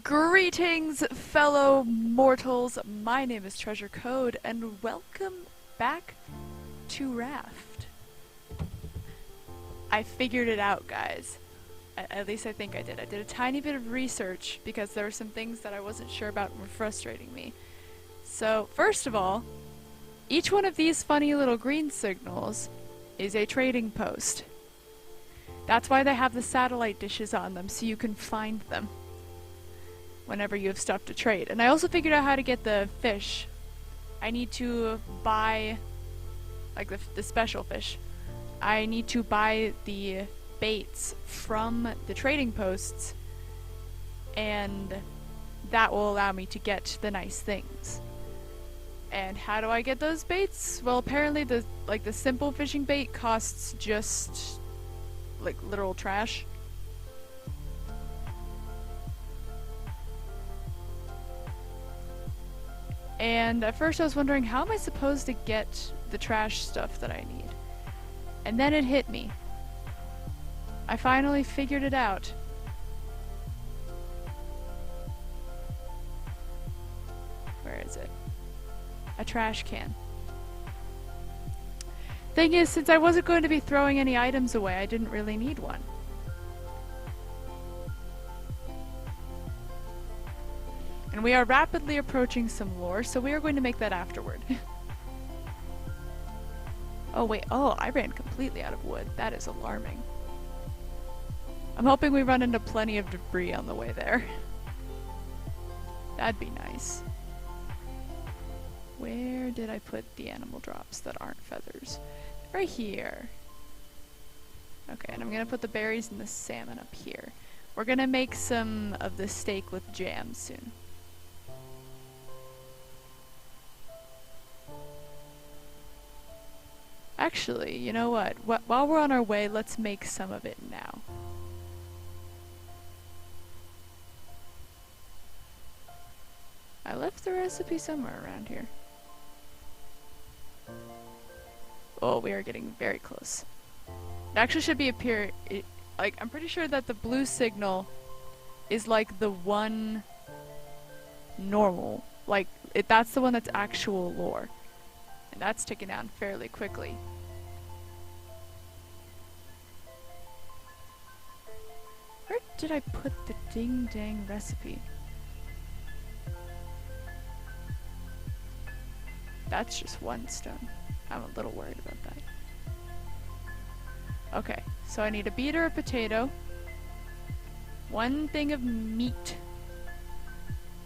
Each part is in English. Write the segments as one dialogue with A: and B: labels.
A: Greetings, fellow mortals. My name is Treasure Code, and welcome back to Raft. I figured it out, guys. At least I think I did. I did a tiny bit of research because there were some things that I wasn't sure about and were frustrating me. So, first of all, each one of these funny little green signals is a trading post. That's why they have the satellite dishes on them, so you can find them whenever you have stuff to trade. And I also figured out how to get the fish. I need to buy, like the special fish. I need to buy the baits from the trading posts, and that will allow me to get the nice things. And how do I get those baits? Well, apparently the simple fishing bait costs just like literal trash. And at first I was wondering, how am I supposed to get the trash stuff that I need? And then it hit me. I finally figured it out. Where is it? A trash can. Thing is, since I wasn't going to be throwing any items away, I didn't really need one. And we are rapidly approaching some lore, so we are going to make that afterward. Oh wait, I ran completely out of wood. That is alarming. I'm hoping we run into plenty of debris on the way there. That'd be nice. Where did I put the animal drops that aren't feathers? Right here. Okay, and I'm gonna put the berries and the salmon up here. We're gonna make some of the steak with jam soon. Actually, you know what? While we're on our way, let's make some of it now. I left the recipe somewhere around here. Oh, we are getting very close. It actually should be I'm pretty sure that the blue signal is like the one normal. That's the one that's actual lore. And that's ticking down fairly quickly. Where did I put the ding-dang recipe? That's just one stone. I'm a little worried about that. Okay, so I need a beet or a potato, one thing of meat,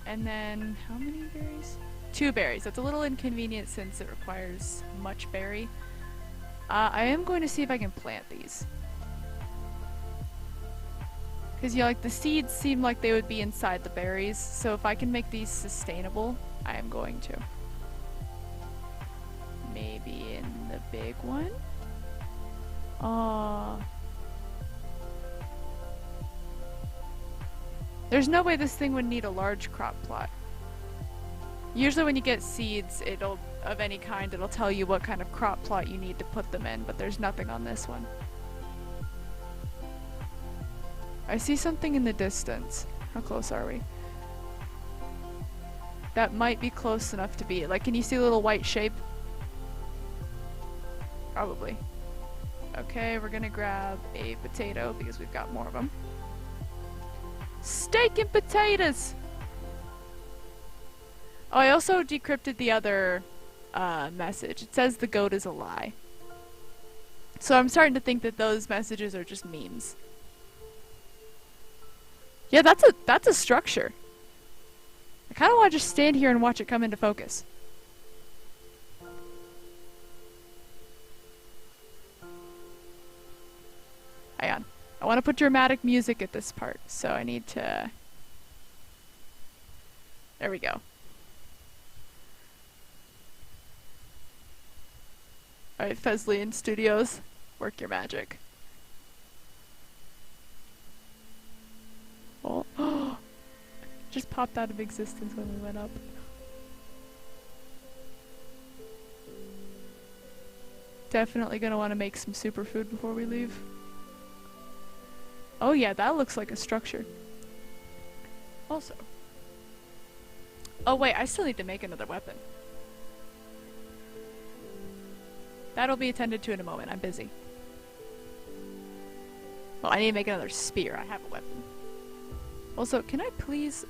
A: and then how many berries? 2 berries. That's a little inconvenient since it requires much berry. I am going to see if I can plant these. Because, the seeds seem like they would be inside the berries, so if I can make these sustainable, I am going to. Maybe in the big one? There's no way this thing would need a large crop plot. Usually when you get seeds, of any kind, it'll tell you what kind of crop plot you need to put them in, but there's nothing on this one. I see something in the distance. How close are we? That might be close enough to be. Can you see a little white shape? Probably. Okay, we're gonna grab a potato because we've got more of them. Steak and potatoes! Oh, I also decrypted the other message. It says the goat is a lie. So I'm starting to think that those messages are just memes. Yeah, that's a structure. I kind of want to just stand here and watch it come into focus. Hang on. I want to put dramatic music at this part, so I need to... There we go. Alright, Feslian Studios, work your magic. Oh, just popped out of existence when we went up. Definitely gonna want to make some superfood before we leave. Oh yeah, that looks like a structure. Also. Oh wait, I still need to make another weapon. That'll be attended to in a moment. I'm busy. Well, I need to make another spear. I have a weapon. Also, can I please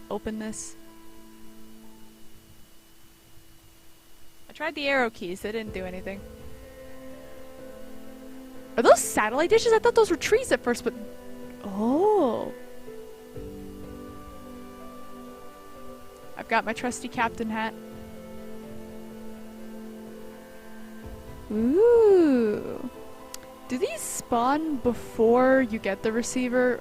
A: open this? I tried the arrow keys. They didn't do anything. Are those satellite dishes? I thought those were trees at first, but... Oh. I've got my trusty captain hat. Ooh. Do these spawn before you get the receiver?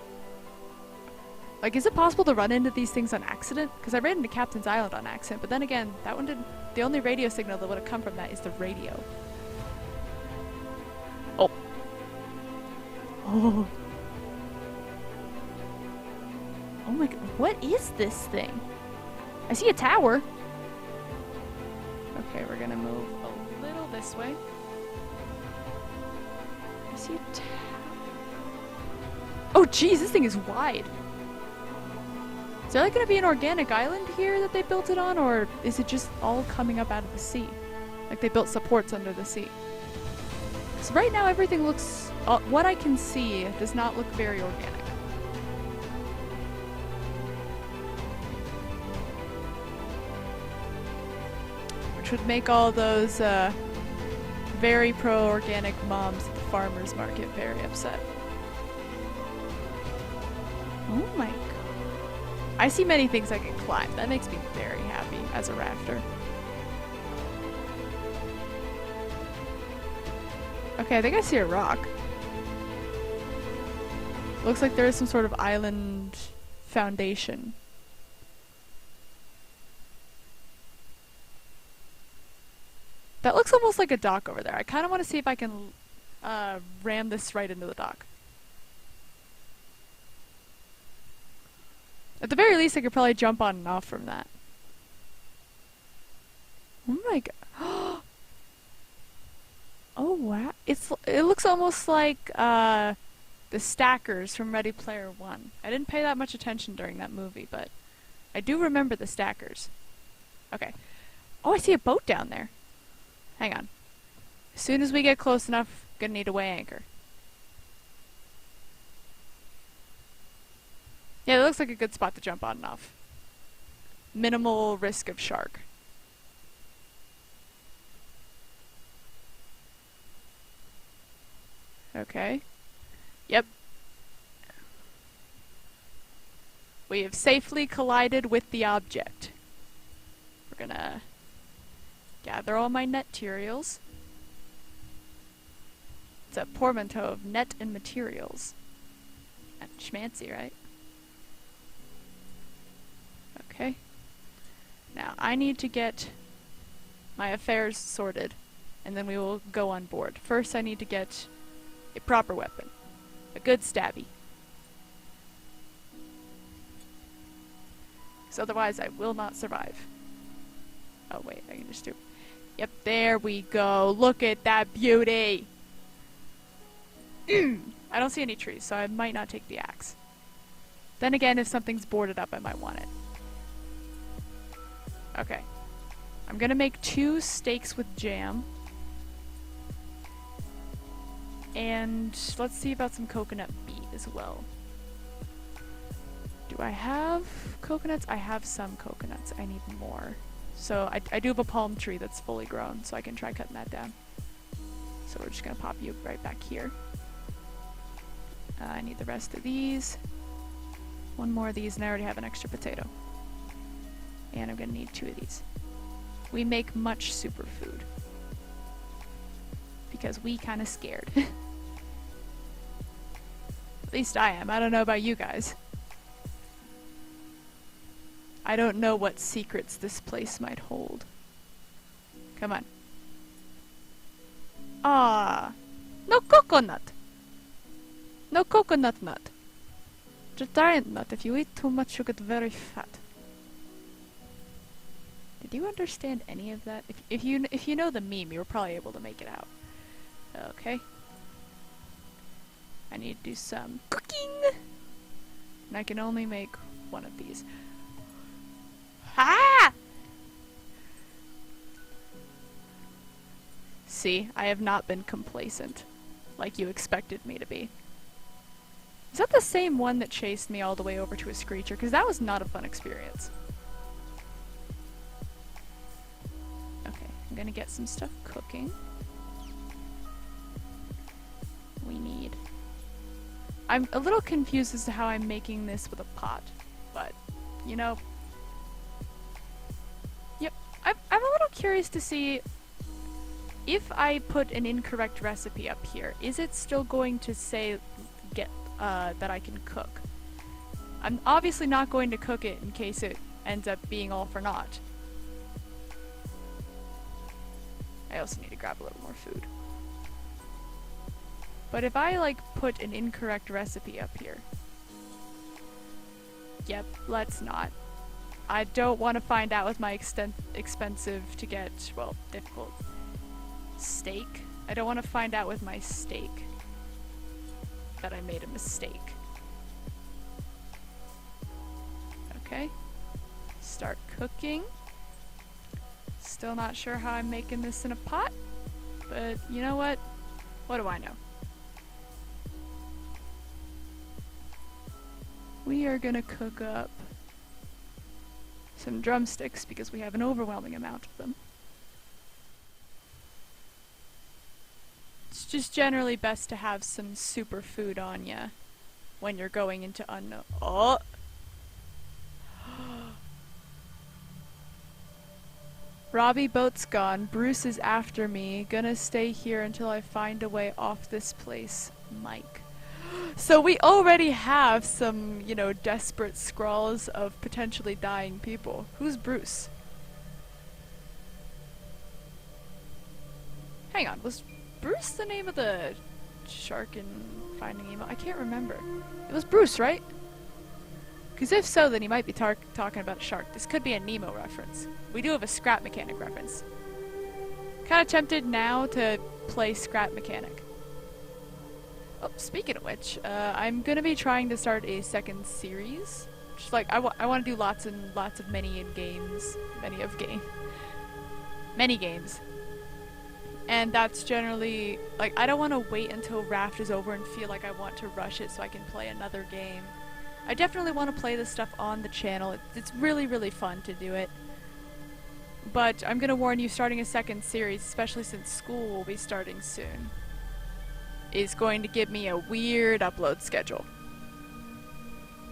A: Like, is it possible to run into these things on accident? Because I ran into Captain's Island on accident, but then again, that one didn't... The only radio signal that would have come from that is the radio. Oh. Oh. Oh my god, what is this thing? I see a tower. Okay, we're gonna move a little this way. I see a tower. Oh geez, this thing is wide. Is there like gonna be an organic island here that they built it on, or is it just all coming up out of the sea? Like they built supports under the sea. So right now everything looks, what I can see does not look very organic. Which would make all those very pro-organic moms at the farmer's market very upset. Oh my god. I see many things I can climb. That makes me very happy as a rafter. Okay, I think I see a rock. Looks like there is some sort of island foundation. That looks almost like a dock over there. I kind of want to see if I can ram this right into the dock. At the very least, I could probably jump on and off from that. Oh my god. Oh wow. It looks almost like the stackers from Ready Player One. I didn't pay that much attention during that movie, but I do remember the stackers. Okay. Oh, I see a boat down there. Hang on. As soon as we get close enough, gonna need a weigh anchor. Yeah, it looks like a good spot to jump on and off. Minimal risk of shark. Okay. Yep. We have safely collided with the object. We're gonna gather all my net materials. It's a portmanteau of net and materials. And schmancy, right? Okay. Now, I need to get my affairs sorted, and then we will go on board. First, I need to get a proper weapon. A good stabby. Because otherwise, I will not survive. Oh, wait, I can just do... Yep, there we go. Look at that beauty! I don't see any trees, so I might not take the axe. Then again, if something's boarded up, I might want it. Okay. I'm gonna make 2 steaks with jam. And let's see about some coconut meat as well. Do I have coconuts? I have some coconuts. I need more. So I do have a palm tree that's fully grown, so I can try cutting that down. So we're just gonna pop you right back here. I need the rest of these. 1 more of these, and I already have an extra potato. And I'm gonna need 2 of these. We make much superfood. Because we kinda scared. At least I am. I don't know about you guys. I don't know what secrets this place might hold. Come on. Ah, no coconut. No coconut nut. Just giant nut. If you eat too much, you get very fat. Did you understand any of that? If you know the meme, you were probably able to make it out. Okay. I need to do some cooking. And I can only make one of these. Ah! See, I have not been complacent, like you expected me to be. Is that the same one that chased me all the way over to a screecher? Because that was not a fun experience. Okay, I'm gonna get some stuff cooking. We need... I'm a little confused as to how I'm making this with a pot, but, you know... Yep, I'm a little curious to see if I put an incorrect recipe up here, is it still going to say that I can cook? I'm obviously not going to cook it in case it ends up being all for naught. I also need to grab a little more food. But if I, like, put an incorrect recipe up here... Yep, let's not. I don't want to find out with my expensive to get, well, difficult steak. I don't want to find out with my steak that I made a mistake. Okay. Start cooking. Still not sure how I'm making this in a pot, but you know what? What do I know? We are gonna cook up some drumsticks because we have an overwhelming amount of them. It's just generally best to have some superfood on ya when you're going into unknown. Oh! Robbie boat's gone. Bruce is after me. Gonna stay here until I find a way off this place. Mike. So we already have some, you know, desperate scrawls of potentially dying people. Who's Bruce? Hang on, was Bruce the name of the shark in Finding Nemo? I can't remember. It was Bruce, right? Because if so, then he might be talking about a shark. This could be a Nemo reference. We do have a scrap mechanic reference. Kind of tempted now to play scrap mechanic. Oh, speaking of which, I'm gonna be trying to start a second series. Just like, I want to do lots and lots of many games. Many games. And that's generally, like, I don't want to wait until Raft is over and feel like I want to rush it so I can play another game. I definitely want to play this stuff on the channel. It's really, really fun to do it. But I'm gonna warn you, starting a second series, especially since school will be starting soon, is going to give me a weird upload schedule.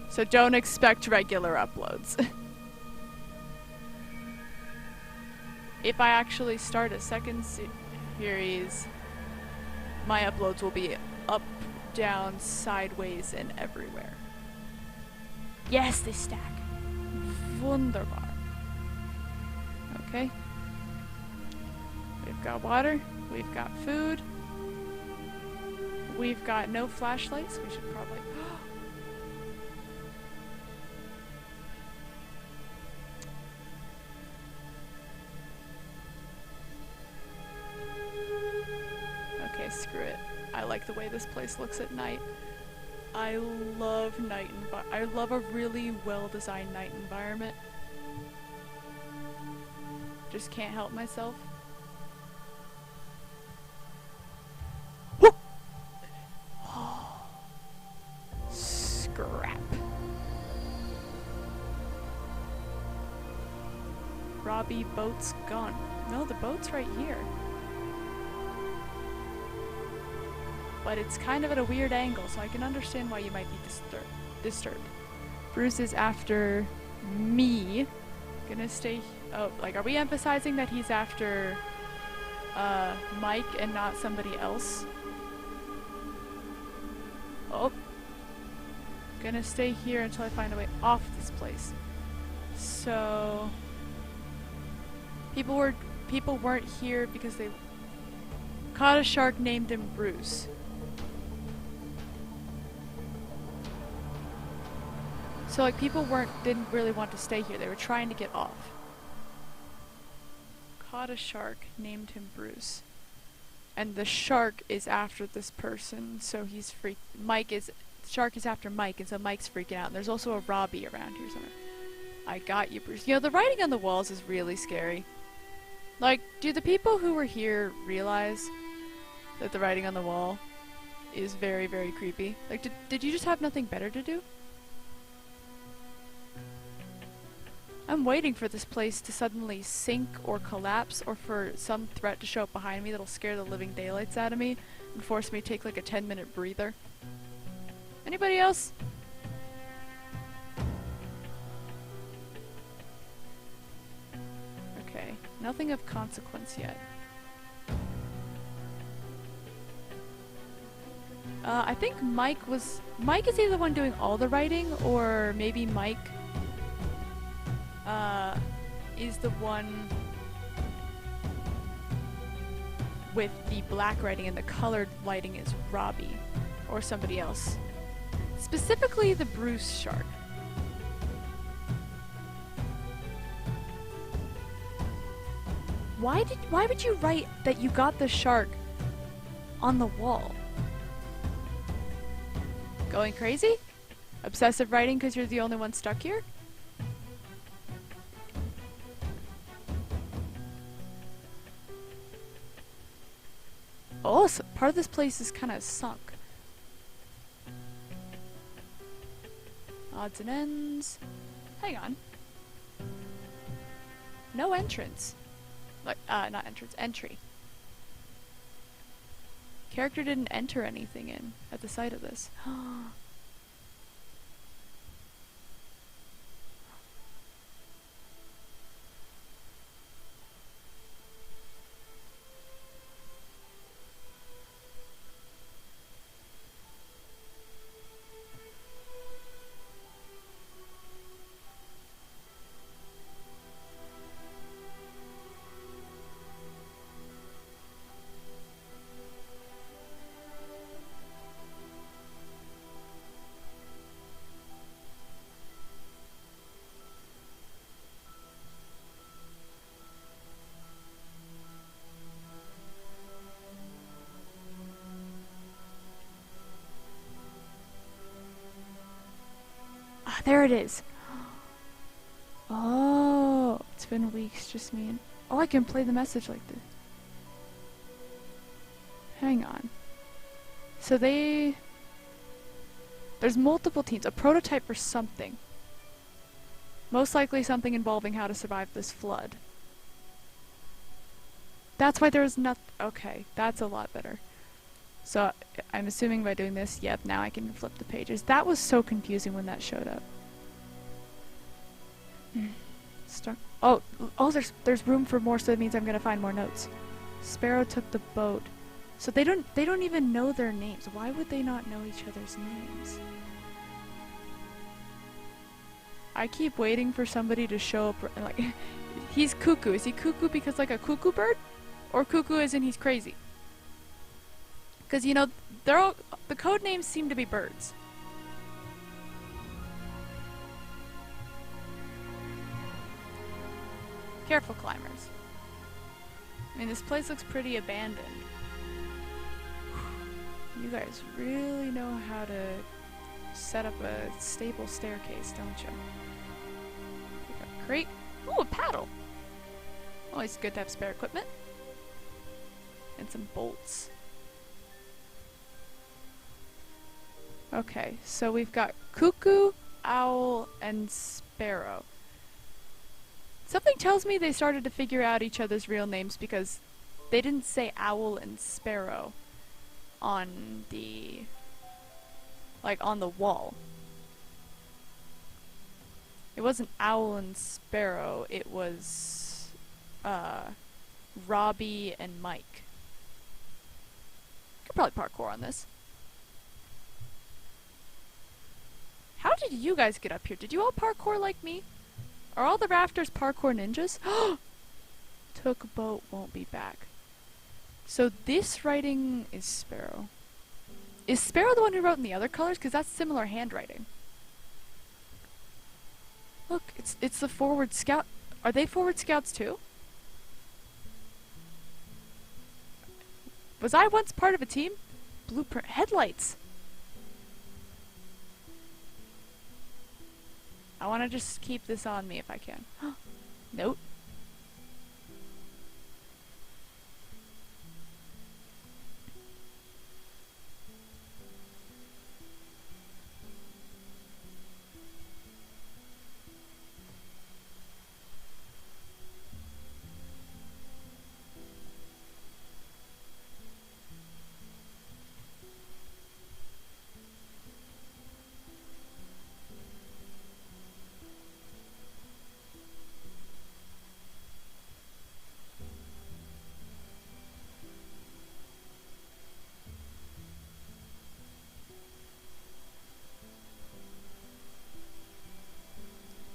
A: So don't expect regular uploads. If I actually start a second series, my uploads will be up, down, sideways, and everywhere. Yes, they stack. Wunderbar. Okay. We've got water. We've got food. We've got no flashlights. We should probably... Okay, screw it. I like the way this place looks at night. I love night I love a really well-designed night environment. Just can't help myself. Scrap. Robbie boat's gone. No, the boat's right here. But it's kind of at a weird angle, so I can understand why you might be disturbed. Bruce is after me. Gonna stay... Oh, like, are we emphasizing that he's after Mike and not somebody else? Oh. Gonna stay here until I find a way off this place. So... People weren't here because they caught a shark named him Bruce. So, like, people didn't really want to stay here. They were trying to get off. Caught a shark, named him Bruce. And the shark is after this person, so he's freaked. Mike is the shark is after Mike, and so Mike's freaking out. And there's also a Robbie around here somewhere. I got you, Bruce. You know, the writing on the walls is really scary. Like, do the people who were here realize that the writing on the wall is very, very creepy? Like, did you just have nothing better to do? I'm waiting for this place to suddenly sink or collapse, or for some threat to show up behind me that'll scare the living daylights out of me and force me to take like a 10-minute breather. Anybody else? Okay, nothing of consequence yet. I think Mike is either the one doing all the writing, or maybe Mike is the one with the black writing and the colored lighting is Robbie or somebody else. Specifically the Bruce shark. Why would you write that you got the shark on the wall? Going crazy? Obsessive writing because you're the only one stuck here? Oh, so part of this place is kind of sunk. Odds and ends. Hang on. No entrance. Like, not entrance, entry. Character didn't enter anything in at the sight of this. There it is. Oh, it's been weeks, just me and... Oh, I can play the message like this. Hang on. So there's multiple teams. A prototype for something. Most likely something involving how to survive this flood. That's why there's not... Okay, that's a lot better. So, I'm assuming by doing this, yep, now I can flip the pages. That was so confusing when that showed up. Stuck. Oh, there's room for more, so that means I'm gonna find more notes. Sparrow took the boat. So they don't even know their names. Why would they not know each other's names? I keep waiting for somebody to show up, like, he's cuckoo. Is he cuckoo because like a cuckoo bird? Or cuckoo as in he's crazy? Because, you know, the code names seem to be birds. Careful, climbers. I mean, this place looks pretty abandoned. You guys really know how to set up a stable staircase, don't you? We got a crate. Ooh, a paddle! Always good to have spare equipment. And some bolts. Okay, so we've got cuckoo, owl, and sparrow. Something tells me they started to figure out each other's real names because they didn't say owl and sparrow on the... like, on the wall. It wasn't owl and sparrow, it was, Robbie and Mike. Could probably parkour on this. How did you guys get up here? Did you all parkour like me? Are all the rafters parkour ninjas? Took a boat, won't be back. So this writing is Sparrow. Is Sparrow the one who wrote in the other colors? Because that's similar handwriting. Look, it's the forward scout. Are they forward scouts too? Was I once part of a team? Blueprint headlights. I want to just keep this on me if I can. Nope.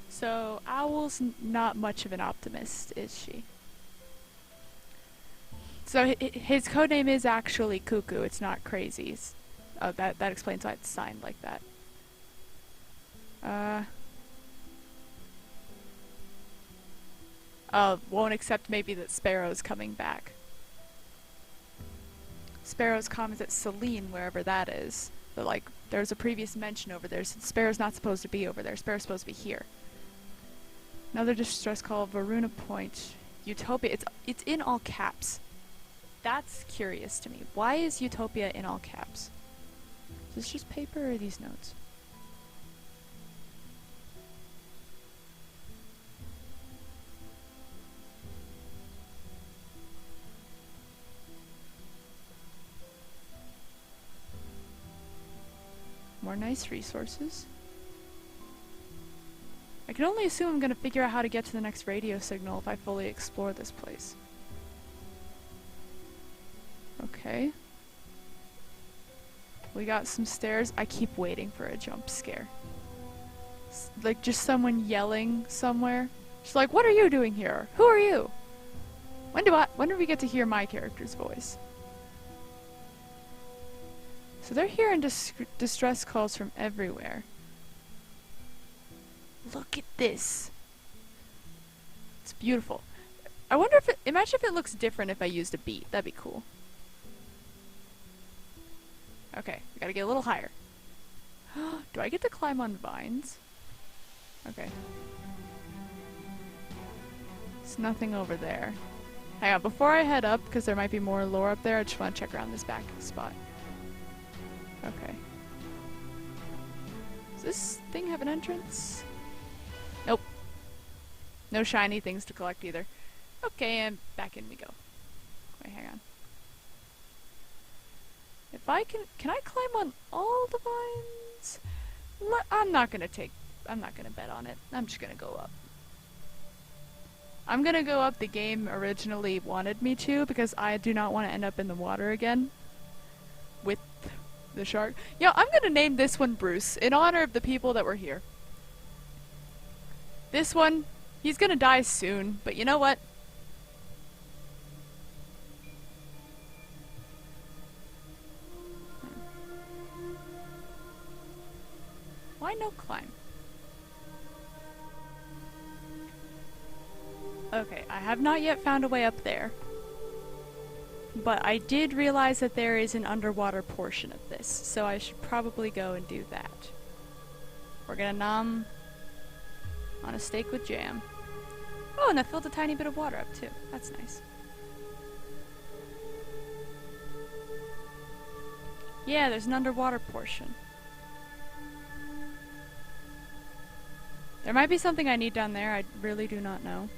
A: So, Owl's not much of an optimist, is she? So, his codename is actually Cuckoo, it's not Crazy. Oh, that explains why it's signed like that. Won't accept maybe that Sparrow's coming back. Sparrow's comments at Celine, wherever that is. But, like, there's a previous mention over there, so Sparrow's not supposed to be over there. Sparrow's supposed to be here. Another distress call, Varuna Point. Utopia. It's in all caps. That's curious to me. Why is Utopia in all caps? Is this just paper or are these notes? More nice resources. I can only assume I'm gonna figure out how to get to the next radio signal if I fully explore this place. Okay. We got some stairs. I keep waiting for a jump scare. Like just someone yelling somewhere. She's like, "What are you doing here? Who are you?" When do we get to hear my character's voice? So they're hearing distress calls from everywhere. Look at this. It's beautiful. I wonder if imagine if it looks different if I used a beat. That'd be cool. Okay, we gotta get a little higher. Do I get to climb on vines? Okay. There's nothing over there. Hang on, before I head up, because there might be more lore up there, I just want to check around this back spot. Okay. Does this thing have an entrance? Nope. No shiny things to collect either. Okay, and back in we go. Wait, hang on. If I can I climb on all the vines? I'm not gonna bet on it. I'm just gonna go up. I'm gonna go up the game originally wanted me to because I do not want to end up in the water again with the shark. Yeah, I'm gonna name this one Bruce in honor of the people that were here. This one, he's gonna die soon, but you know what? Why no climb? Okay, I have not yet found a way up there. But I did realize that there is an underwater portion of this, so I should probably go and do that. We're gonna nom on a steak with jam. Oh, and I filled a tiny bit of water up too. That's nice. Yeah, there's an underwater portion. There might be something I need down there, I really do not know.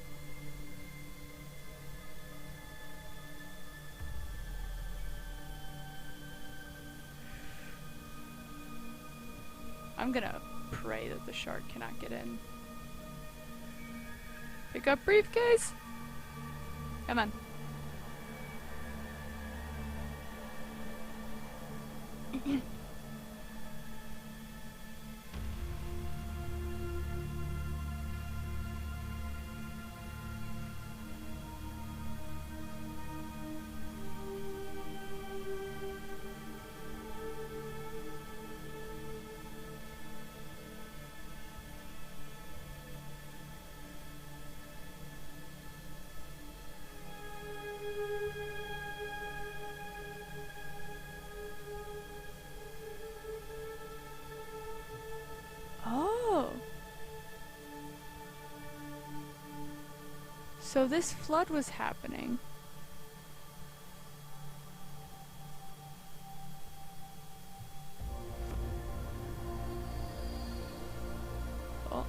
A: I'm gonna pray that the shark cannot get in. Pick up briefcase! Come on. So this flood was happening. Oh.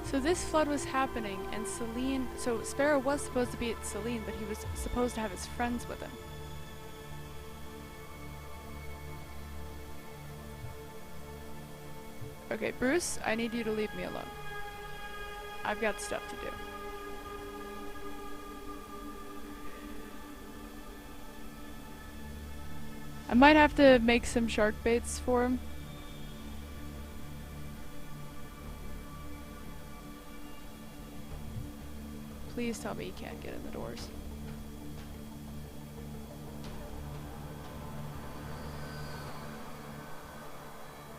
A: So this flood was happening, and Celine... So Sparrow was supposed to be at Celine, but he was supposed to have his friends with him. Okay, Bruce, I need you to leave me alone. I've got stuff to do. I might have to make some shark baits for him. Please tell me he can't get in the doors.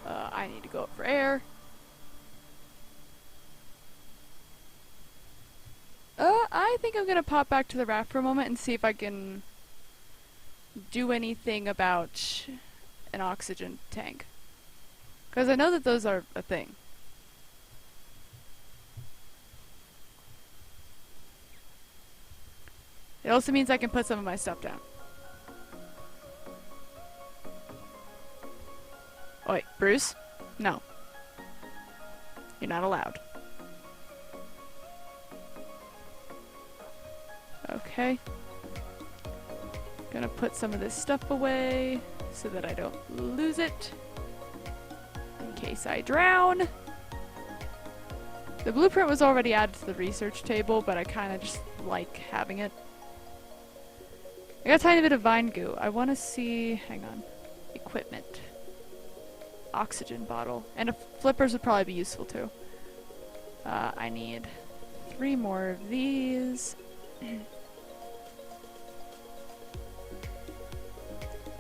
A: I need to go up for air. I think I'm gonna pop back to the raft for a moment and see if I can do anything about an oxygen tank. Because I know that those are a thing. It also means I can put some of my stuff down. Oh wait, Bruce? No. You're not allowed. Okay. Gonna put some of this stuff away so that I don't lose it in case I drown. The blueprint was already added to the research table, but I kind of just like having it. I got a tiny bit of vine goo. I want to see... Hang on. Equipment. Oxygen bottle. And flippers would probably be useful too. I need 3 more of these.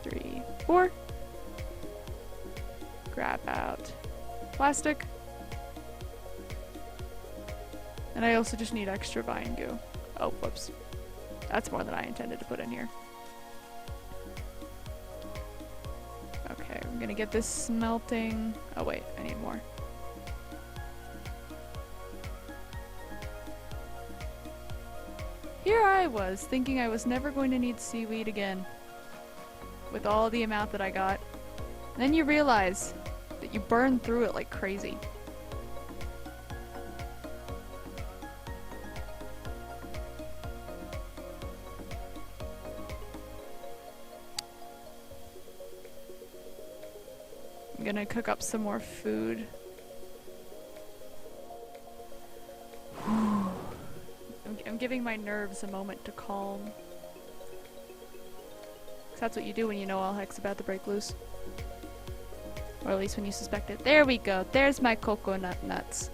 A: 3, 4. Grab out plastic. And I also just need extra vine goo. Oh, whoops. That's more than I intended to put in here. Okay, I'm gonna get this smelting. Oh wait, I need more. Here I was, thinking I was never going to need seaweed again. With all the amount that I got. And then you realize that you burn through it like crazy. I'm gonna cook up some more food. I'm giving my nerves a moment to calm. 'Cause that's what you do when you know all heck's about to break loose. Or at least when you suspect it. There we go. There's my coconut nuts.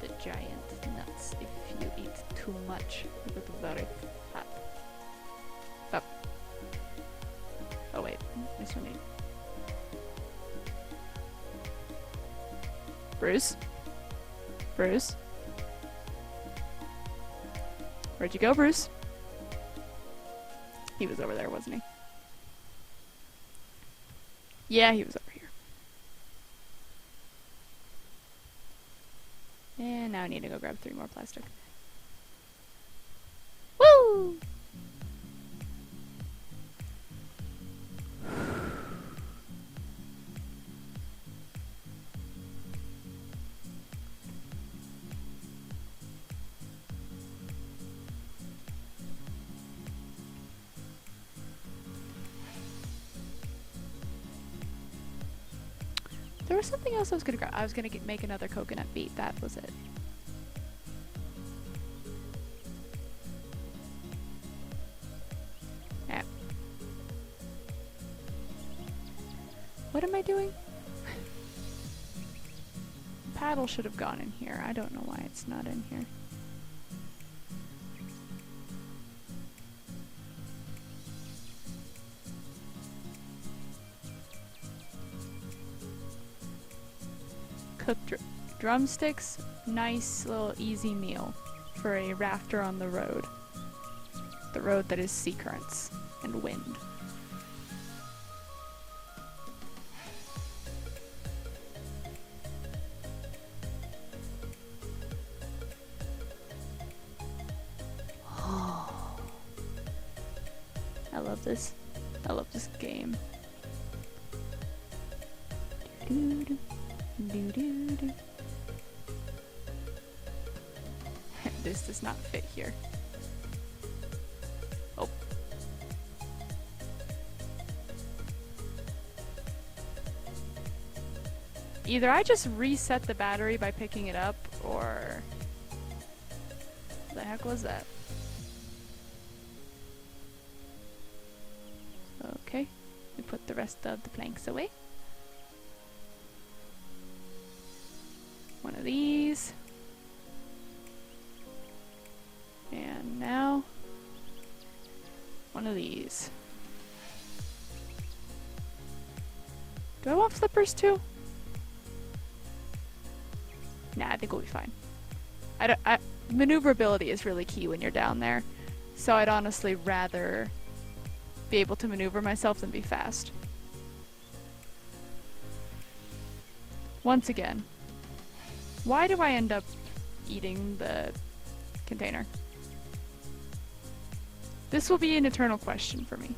A: The giant nuts. If you eat too much, you get very fat. Up. Oh wait, this one need. Bruce? Bruce? Where'd you go, Bruce? He was over there, wasn't he? Yeah, he was over here. And now I need to go grab 3 more plastic. Woo! There was something else I was gonna grab. I was gonna make another coconut beet. That was it. Yeah. What am I doing? Paddle should have gone in here. I don't know why it's not in here. Cooked drumsticks, nice little easy meal for a rafter on the road. The road that is sea currents and wind. love this. I love this game. This does not fit here. Oh. Either I just reset the battery by picking it up, or... What the heck was that? Okay, we put the rest of the planks away. One of these. And now, one of these. Do I want flippers too? Nah, I think we'll be fine. Maneuverability is really key when you're down there, so I'd honestly rather be able to maneuver myself than be fast. Once again, why do I end up eating the container? This will be an eternal question for me.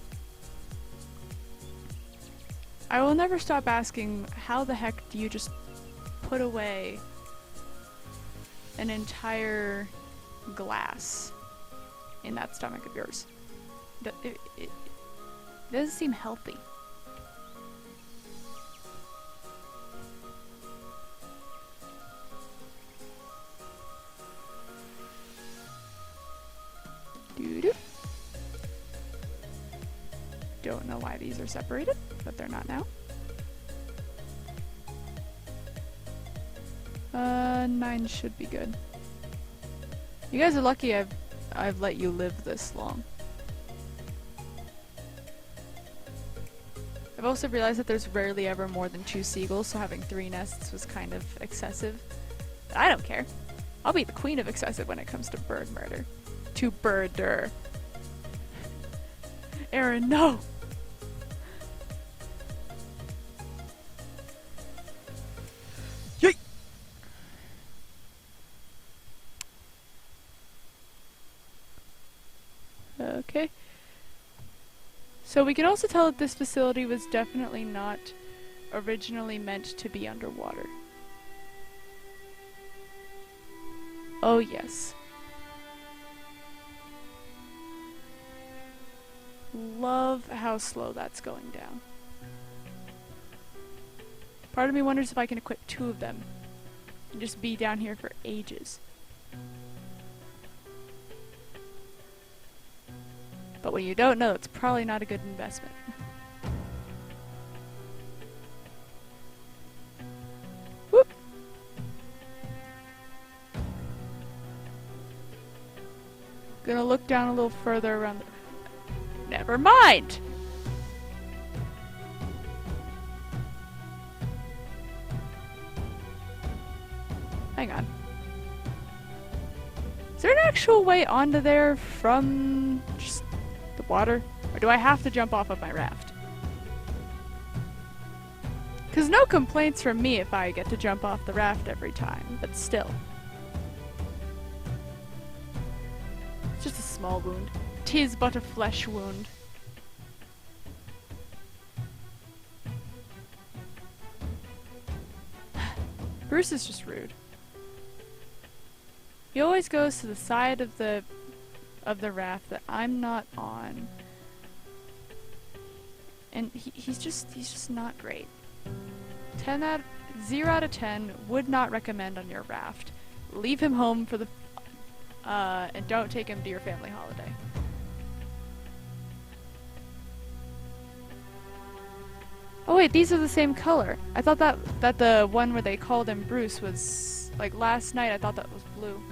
A: I will never stop asking, how the heck do you just put away an entire glass in that stomach of yours? It doesn't seem healthy. Doo-doo. Don't know why these are separated, but they're not now. 9 should be good. You guys are lucky I've let you live this long. I've also realized that there's rarely ever more than 2 seagulls, so having 3 nests was kind of excessive. But I don't care. I'll be the queen of excessive when it comes to bird murder. To birder. Aaron, no! Yay! Okay. So we can also tell that this facility was definitely not originally meant to be underwater. Oh yes. Love how slow that's going down. Part of me wonders if I can equip 2 of them and just be down here for ages. But when you don't know, it's probably not a good investment. Whoop! Gonna look down a little further around the... Never mind! Hang on. Is there an actual way onto there from just the water? Or do I have to jump off of my raft? Because no complaints from me if I get to jump off the raft every time, but still. It's just a small wound. 'Tis but a flesh wound. Bruce is just rude. He always goes to the side of the raft that I'm not on. And he's just not great. 0 out of 10 would not recommend on your raft. Leave him home for the and don't take him to your family holiday. Oh wait, these are the same color. I thought that the one where they called him Bruce was, like, last night I thought that was blue.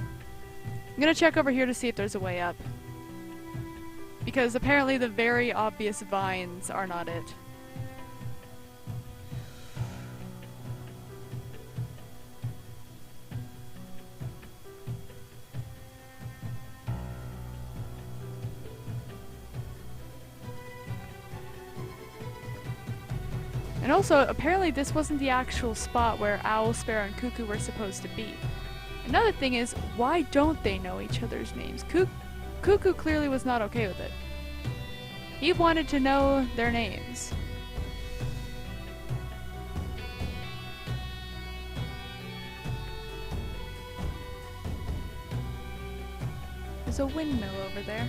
A: I'm gonna check over here to see if there's a way up. Because apparently the very obvious vines are not it. And also, apparently this wasn't the actual spot where Owl, Sparrow, and Cuckoo were supposed to be. Another thing is, why don't they know each other's names? Cuckoo clearly was not okay with it. He wanted to know their names. There's a windmill over there.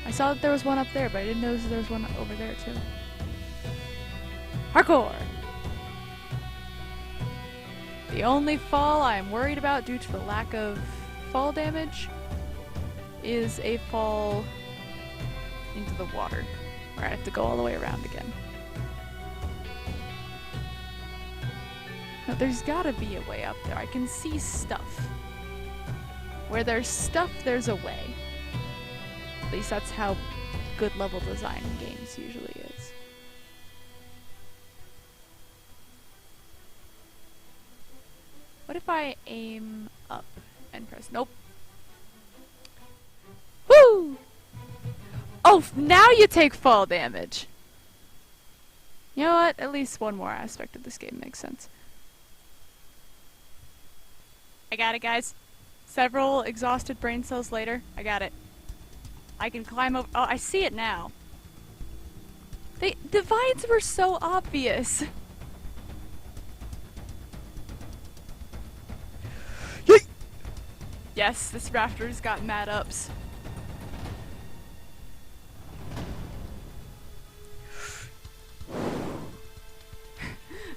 A: I saw that there was one up there, but I didn't notice there was one over there too. Parkour! The only fall I am worried about due to the lack of fall damage is a fall into the water, where I have to go all the way around again. Now, there's gotta be a way up there. I can see stuff. Where there's stuff, there's a way. At least that's how good level design in games usually is. What if I aim up and press? Nope. Woo! Oh, now you take fall damage. You know what? At least one more aspect of this game makes sense. I got it, guys. Several exhausted brain cells later, I got it. I can climb up. Oh, I see it now. The vines were so obvious. Yes, this rafter's got mad ups.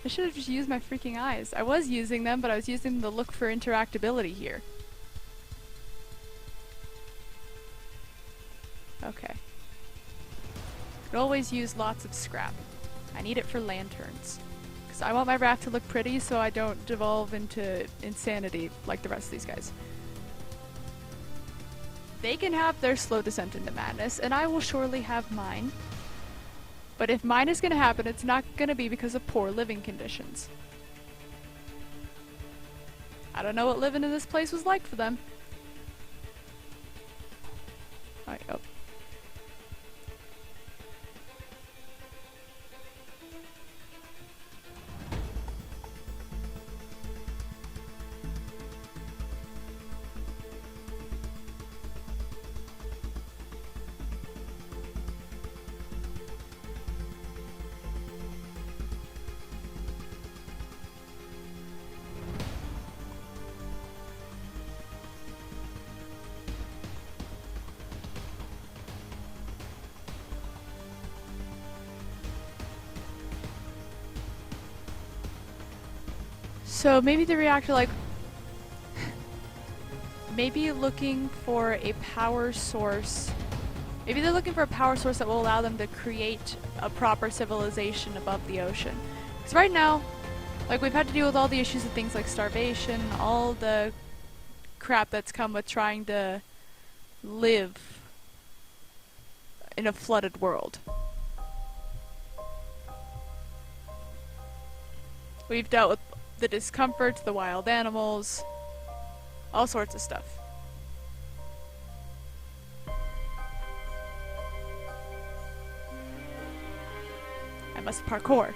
A: I should have just used my freaking eyes. I was using them, but I was using them to look for interactability here. Okay. Could always use lots of scrap. I need it for lanterns. Because I want my raft to look pretty so I don't devolve into insanity like the rest of these guys. They can have their slow descent into madness, and I will surely have mine. But if mine is going to happen, it's not going to be because of poor living conditions. I don't know what living in this place was like for them. Alright, oh. So maybe the reactor, like, maybe looking for a power source. Maybe they're looking for a power source that will allow them to create a proper civilization above the ocean. Because right now, like, we've had to deal with all the issues of things like starvation, all the crap that's come with trying to live in a flooded world. We've dealt with the discomfort, the wild animals, all sorts of stuff. I must parkour.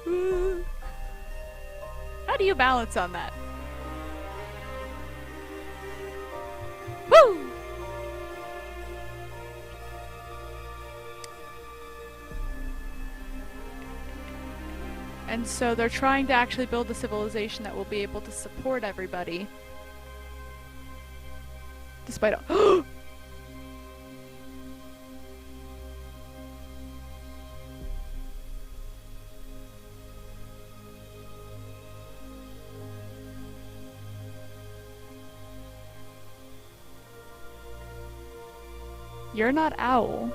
A: Woo. How do you balance on that? Woo! And so they're trying to actually build a civilization that will be able to support everybody. Despite all— You're not Owl.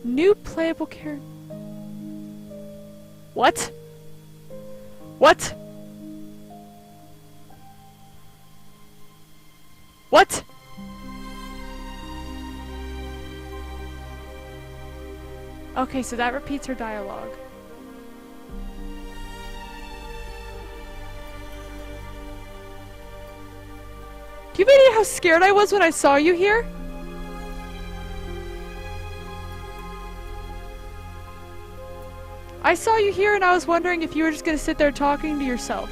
A: New playable character. What? What? What? Okay, so that repeats her dialogue. Do you have any idea how scared I was when I saw you here? I saw you here and I was wondering if you were just gonna sit there talking to yourself.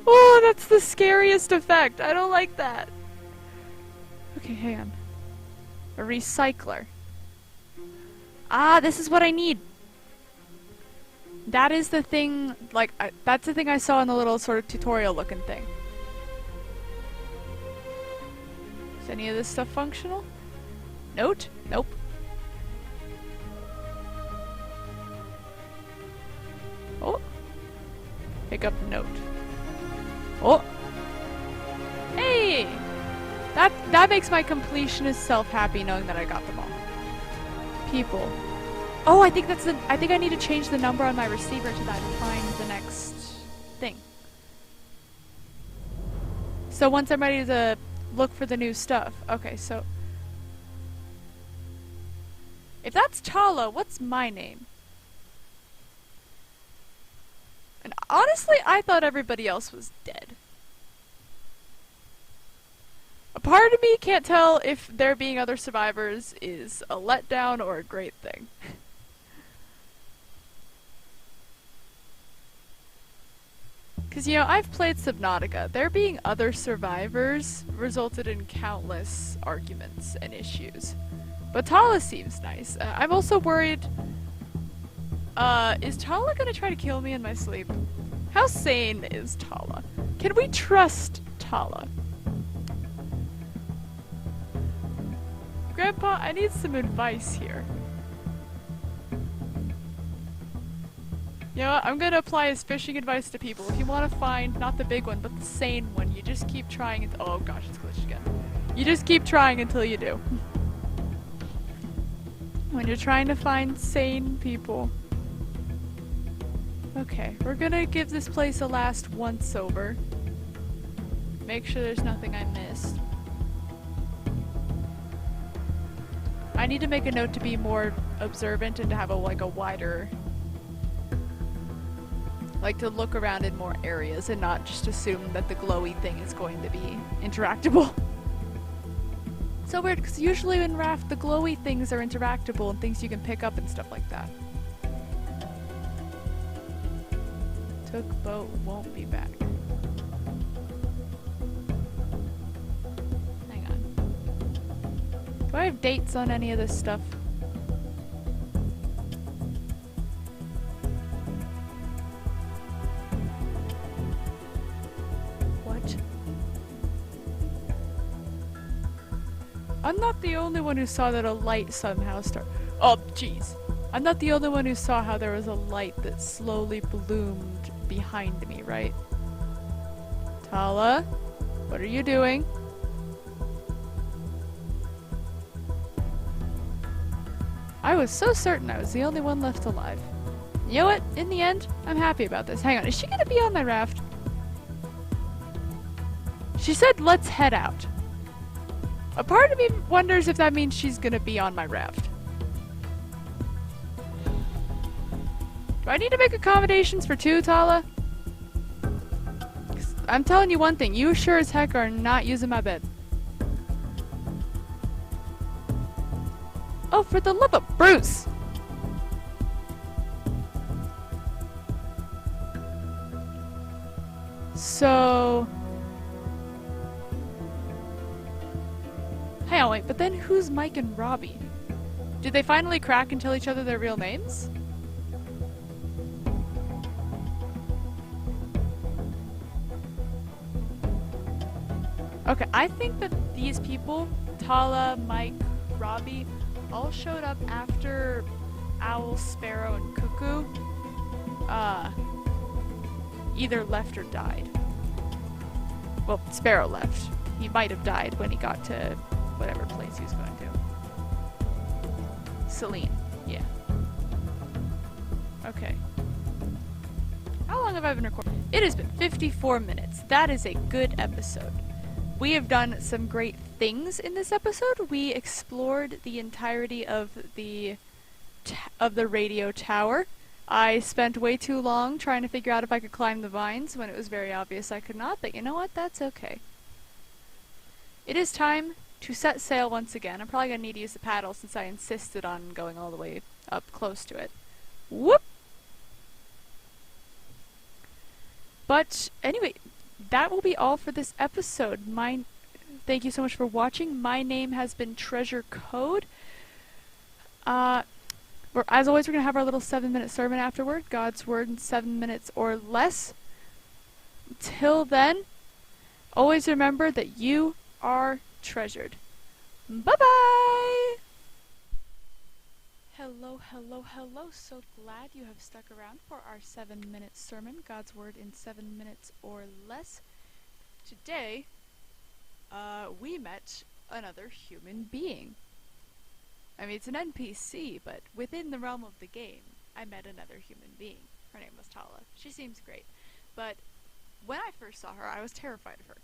A: Oh, that's the scariest effect. I don't like that. Okay, hang on. A recycler. Ah, this is what I need. That is the thing, like, that's the thing I saw in the little sort of tutorial looking thing. Is any of this stuff functional? Note? Nope. Oh. Pick up note. Oh. Hey! That makes my completionist self happy knowing that I got them all. People. Oh, I think I need to change the number on my receiver to that and find the next thing. So once I'm ready to look for the new stuff. Okay, so if that's Tala, what's my name? And honestly, I thought everybody else was dead. A part of me can't tell if there being other survivors is a letdown or a great thing. Because, you know, I've played Subnautica. There being other survivors resulted in countless arguments and issues. But Tala seems nice. I'm also worried... is Tala gonna try to kill me in my sleep? How sane is Tala? Can we trust Tala? Grandpa, I need some advice here. You know what? I'm gonna apply his fishing advice to people. If you want to find, not the big one, but the sane one, you just keep trying until— oh gosh, it's glitched again. You just keep trying until you do. When you're trying to find sane people. Okay, we're gonna give this place a last once over. Make sure there's nothing I missed. I need to make a note to be more observant and to have a wider, like to look around in more areas and not just assume that the glowy thing is going to be interactable. So weird, because usually in Raft the glowy things are interactable and things you can pick up and stuff like that. Boat won't be back. Hang on. Do I have dates on any of this stuff? What? I'm not the only one who saw that a light somehow started. Oh, jeez. I'm not the only one who saw how there was a light that slowly bloomed behind me, right? Tala, what are you doing? I was so certain I was the only one left alive. You know what? In the end, I'm happy about this. Hang on, is she gonna be on my raft? She said, let's head out. A part of me wonders if that means she's gonna be on my raft. Do I need to make accommodations for two, Tala? 'Cause I'm telling you one thing, you sure as heck are not using my bed. Oh, for the love of Bruce! So... Hang on, wait, but then who's Mike and Robbie? Did they finally crack and tell each other their real names? Okay, I think that these people, Tala, Mike, Robbie, all showed up after Owl, Sparrow, and Cuckoo, either left or died. Well, Sparrow left. He might have died when he got to whatever place he was going to. Celine, yeah. Okay. How long have I been recording? It has been 54 minutes. That is a good episode. We have done some great things in this episode. We explored the entirety of the radio tower. I spent way too long trying to figure out if I could climb the vines when it was very obvious I could not, but you know what? That's okay. It is time to set sail once again. I'm probably going to need to use the paddle since I insisted on going all the way up close to it. Whoop! But anyway, that will be all for this episode. Thank you so much for watching. My name has been Treasure Code. As always, we're going to have our little 7-minute sermon afterward. God's Word in 7 minutes or less. Till then, always remember that you are treasured. Bye-bye! Hello, hello, hello. So glad you have stuck around for our 7-minute sermon. God's Word in 7 minutes or less. Today, we met another human being. I mean, it's an NPC, but within the realm of the game, I met another human being. Her name was Tala. She seems great. But when I first saw her, I was terrified of her.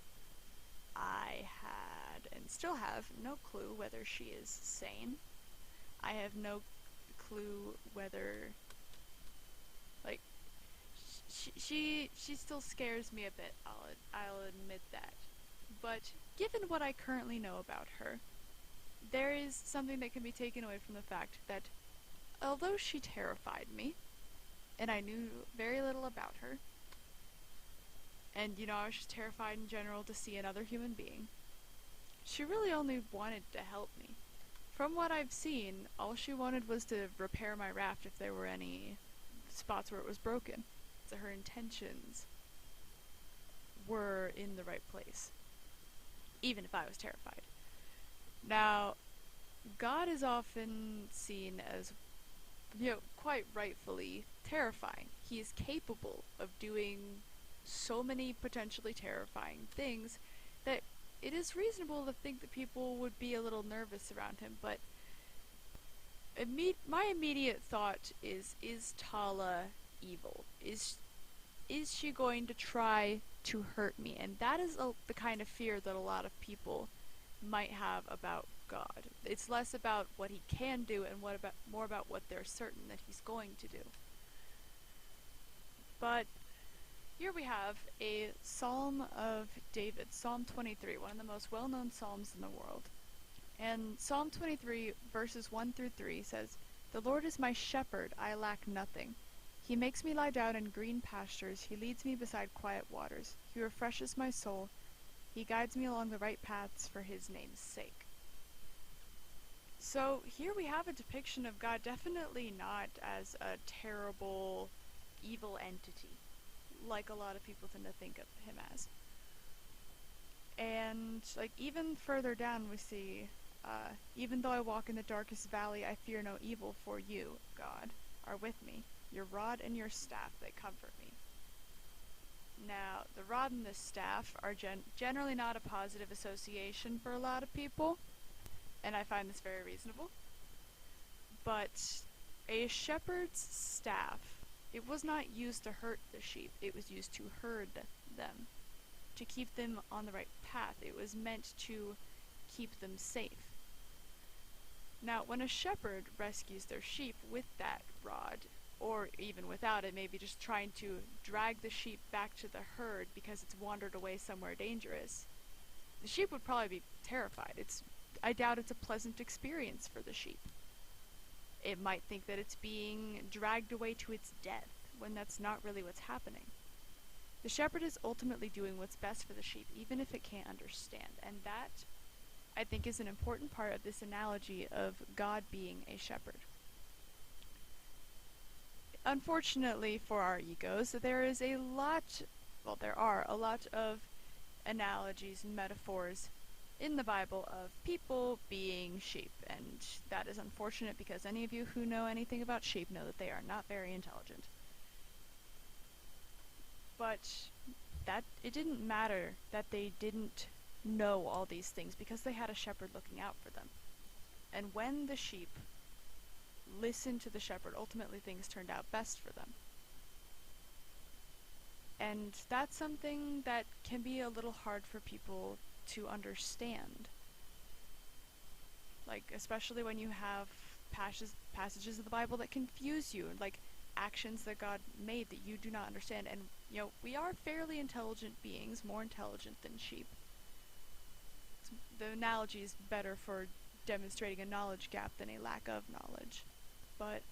A: I had, and still have, no clue whether she is sane. I have no clue whether, like, she still scares me a bit, I'll admit that. But given what I currently know about her, there is something that can be taken away from the fact that although she terrified me, and I knew very little about her, and you know, I was just terrified in general to see another human being, she really only wanted to help me. From what I've seen, all she wanted was to repair my raft if there were any spots where it was broken. So her intentions were in the right place, even if I was terrified. Now, God is often seen as, you know, quite rightfully terrifying. He is capable of doing so many potentially terrifying things that it is reasonable to think that people would be a little nervous around him, but my immediate thought is Tala evil? Is she going to try to hurt me? And that is the kind of fear that a lot of people might have about God. It's less about what he can do and more about what they're certain that he's going to do. But here we have a Psalm of David, Psalm 23, one of the most well-known psalms in the world. And Psalm 23, verses 1 through 3 says, "The Lord is my shepherd, I lack nothing. He makes me lie down in green pastures. He leads me beside quiet waters. He refreshes my soul. He guides me along the right paths for his name's sake." So here we have a depiction of God definitely not as a terrible, evil entity, like a lot of people tend to think of him as. And like even further down we see, even though I walk in the darkest valley, I fear no evil, for you, God, are with me. Your rod and your staff, they comfort me. Now, the rod and the staff are generally not a positive association for a lot of people, and I find this very reasonable. But a shepherd's staff, it was not used to hurt the sheep, it was used to herd them, to keep them on the right path. It was meant to keep them safe. Now, when a shepherd rescues their sheep with that rod, or even without it, maybe just trying to drag the sheep back to the herd because it's wandered away somewhere dangerous, the sheep would probably be terrified. I doubt it's a pleasant experience for the sheep. It might think that it's being dragged away to its death, when that's not really what's happening. The shepherd is ultimately doing what's best for the sheep, even if it can't understand, and that, I think, is an important part of this analogy of God being a shepherd. Unfortunately for our egos, there are a lot of analogies and metaphors in the Bible of people being sheep, and that is unfortunate because any of you who know anything about sheep know that they are not very intelligent. But that it didn't matter that they didn't know all these things because they had a shepherd looking out for them. And when the sheep listened to the shepherd, ultimately things turned out best for them. And that's something that can be a little hard for people to understand. Like, especially when you have passages of the Bible that confuse you. Like, actions that God made that you do not understand. And, we are fairly intelligent beings, more intelligent than sheep. The analogy is better for demonstrating a knowledge gap than a lack of knowledge. But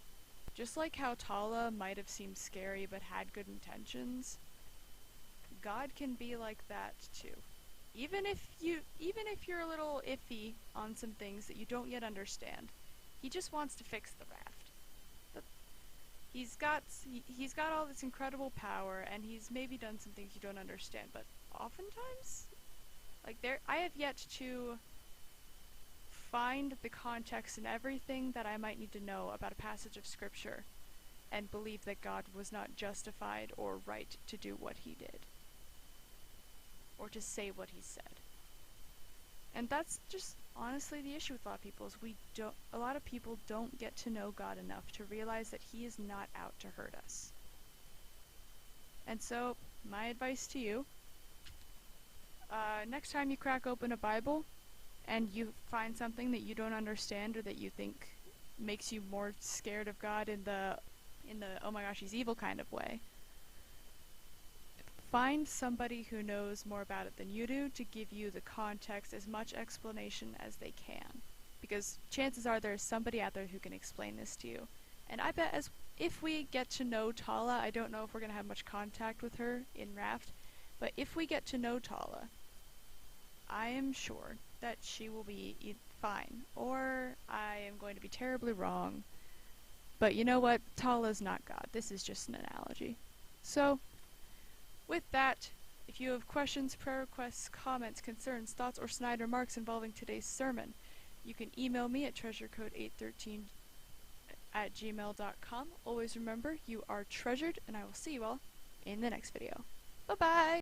A: just like how Tala might have seemed scary but had good intentions, God can be like that too. Even if you're a little iffy on some things that you don't yet understand, he just wants to fix the raft. He's got all this incredible power, and he's maybe done some things you don't understand, but oftentimes, I have yet to find the context in everything that I might need to know about a passage of scripture and believe that God was not justified or right to do what he did, or to say what he said. And that's just honestly the issue with a lot of people, is a lot of people don't get to know God enough to realize that he is not out to hurt us. And so, my advice to you, next time you crack open a Bible and you find something that you don't understand or that you think makes you more scared of God in the oh my gosh, he's evil kind of way, find somebody who knows more about it than you do to give you the context, as much explanation as they can. Because chances are there's somebody out there who can explain this to you. And I bet if we get to know Tala, I don't know if we're going to have much contact with her in Raft, but if we get to know Tala, I am sure that she will be fine. Or I am going to be terribly wrong. But you know what? Tala's not God. This is just an analogy. So, with that, if you have questions, prayer requests, comments, concerns, thoughts, or snide remarks involving today's sermon, you can email me at treasurecode813@gmail.com. Always remember, you are treasured, and I will see you all in the next video. Bye-bye!